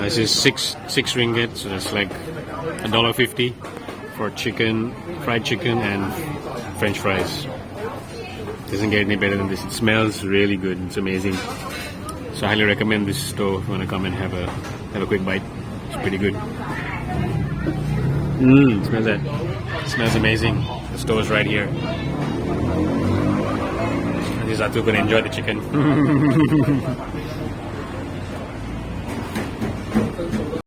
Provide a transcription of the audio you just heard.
This is six ringgit, so that's like $1.50 for chicken, fried chicken, and French fries. Doesn't get any better than this. It smells really good. It's amazing. So I highly recommend this store if you want to come and have a quick bite. It's pretty good. Smells that. It smells amazing. The store is right here. This is Atu gonna enjoy the chicken.